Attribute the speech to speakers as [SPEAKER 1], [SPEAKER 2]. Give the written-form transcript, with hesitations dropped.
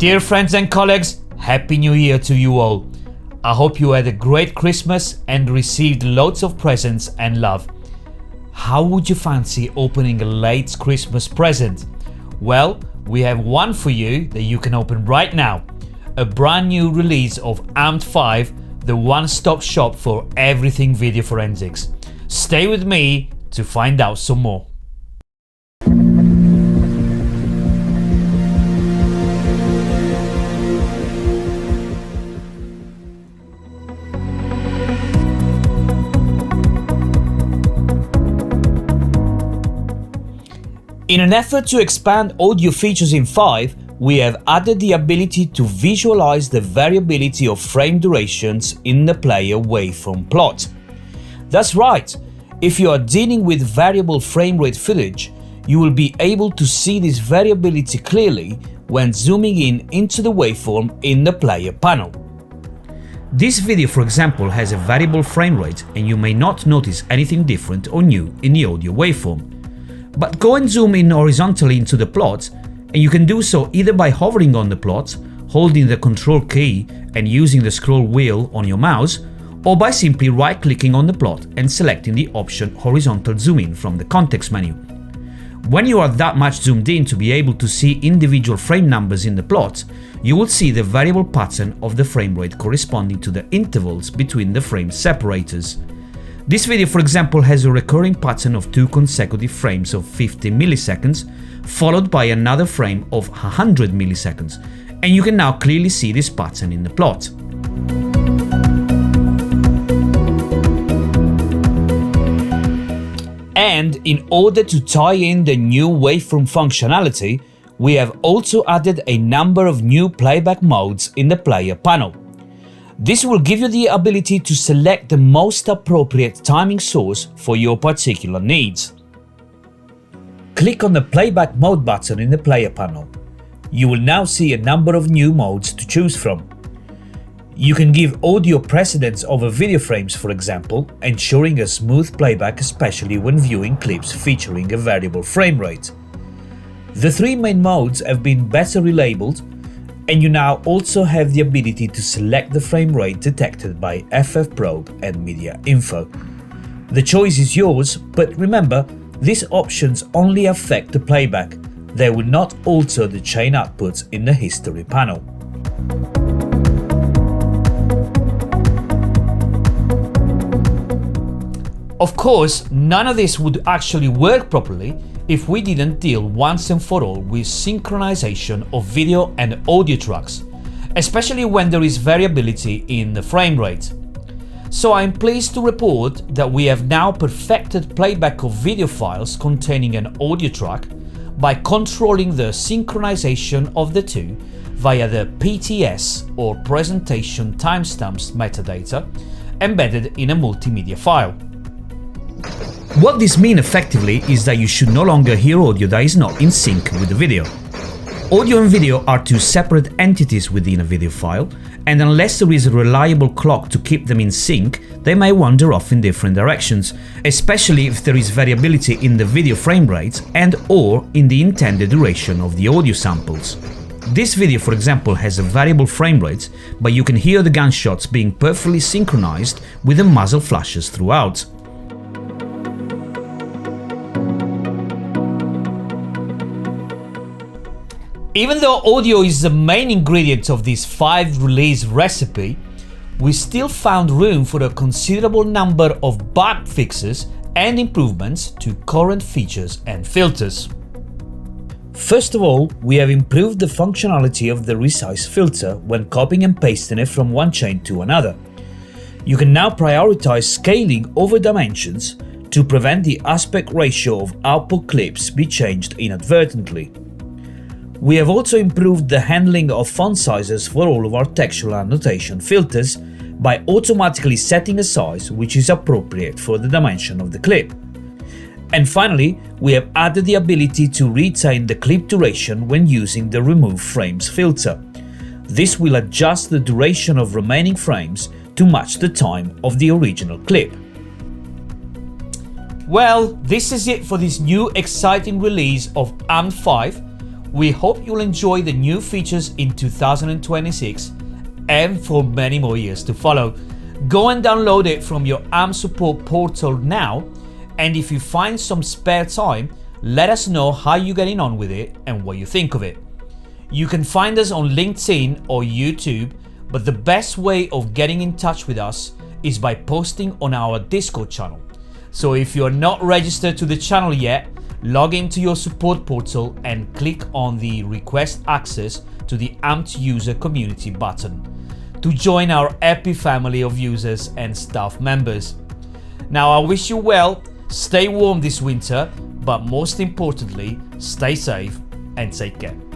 [SPEAKER 1] Dear friends and colleagues, Happy New Year to you all. I hope you had a great Christmas and received loads of presents and love. How would you fancy opening a late Christmas present? Well, we have one for you that you can open right now. A brand new release of Amped 5, the one-stop shop for everything video forensics. Stay with me to find out some more. In an effort to expand audio features in 5, we have added the ability to visualize the variability of frame durations in the player waveform plot. That's right, if you are dealing with variable frame rate footage, you will be able to see this variability clearly when zooming in into the waveform in the player panel. This video, for example, has a variable frame rate and you may not notice anything different or new in the audio waveform. But go and zoom in horizontally into the plot, and you can do so either by hovering on the plot, holding the Control key and using the scroll wheel on your mouse, or by simply right-clicking on the plot and selecting the option Horizontal Zoom In from the context menu. When you are that much zoomed in to be able to see individual frame numbers in the plot, you will see the variable pattern of the frame rate corresponding to the intervals between the frame separators. This video, for example, has a recurring pattern of 2 consecutive frames of 50 milliseconds, followed by another frame of 100 milliseconds, and you can now clearly see this pattern in the plot. And in order to tie in the new waveform functionality, we have also added a number of new playback modes in the player panel. This will give you the ability to select the most appropriate timing source for your particular needs. Click on the Playback Mode button in the player panel. You will now see a number of new modes to choose from. You can give audio precedence over video frames, for example, ensuring a smooth playback, especially when viewing clips featuring a variable frame rate. The 3 main modes have been better relabeled, and you now also have the ability to select the frame rate detected by FF Probe and Media Info. The choice is yours, but remember, these options only affect the playback. They will not alter the chain outputs in the history panel. Of course, none of this would actually work properly if we didn't deal once and for all with synchronization of video and audio tracks, especially when there is variability in the frame rate. So I'm pleased to report that we have now perfected playback of video files containing an audio track by controlling the synchronization of the two via the PTS or Presentation Timestamps metadata embedded in a multimedia file. What this means effectively is that you should no longer hear audio that is not in sync with the video. Audio and video are 2 separate entities within a video file, and unless there is a reliable clock to keep them in sync, they may wander off in different directions, especially if there is variability in the video frame rate and/or in the intended duration of the audio samples. This video, for example, has a variable frame rate, but you can hear the gunshots being perfectly synchronized with the muzzle flashes throughout. Even though audio is the main ingredient of this 5 release recipe, we still found room for a considerable number of bug fixes and improvements to current features and filters. First of all, we have improved the functionality of the Resize filter when copying and pasting it from one chain to another. You can now prioritize scaling over dimensions to prevent the aspect ratio of output clips be changed inadvertently. We have also improved the handling of font sizes for all of our textual annotation filters by automatically setting a size which is appropriate for the dimension of the clip. And finally, we have added the ability to retain the clip duration when using the Remove Frames filter. This will adjust the duration of remaining frames to match the time of the original clip. Well, this is it for this new exciting release of Amped 5. We hope you'll enjoy the new features in 2026 and for many more years to follow. Go and download it from your AMP support portal now, and if you find some spare time, let us know how you're getting on with it and what you think of it. You can find us on LinkedIn or YouTube, but the best way of getting in touch with us is by posting on our Discord channel. So if you're not registered to the channel yet, log into your support portal and click on the Request Access to the AMP User Community button to join our happy family of users and staff members. Now, I wish you well, stay warm this winter, but most importantly, stay safe and take care.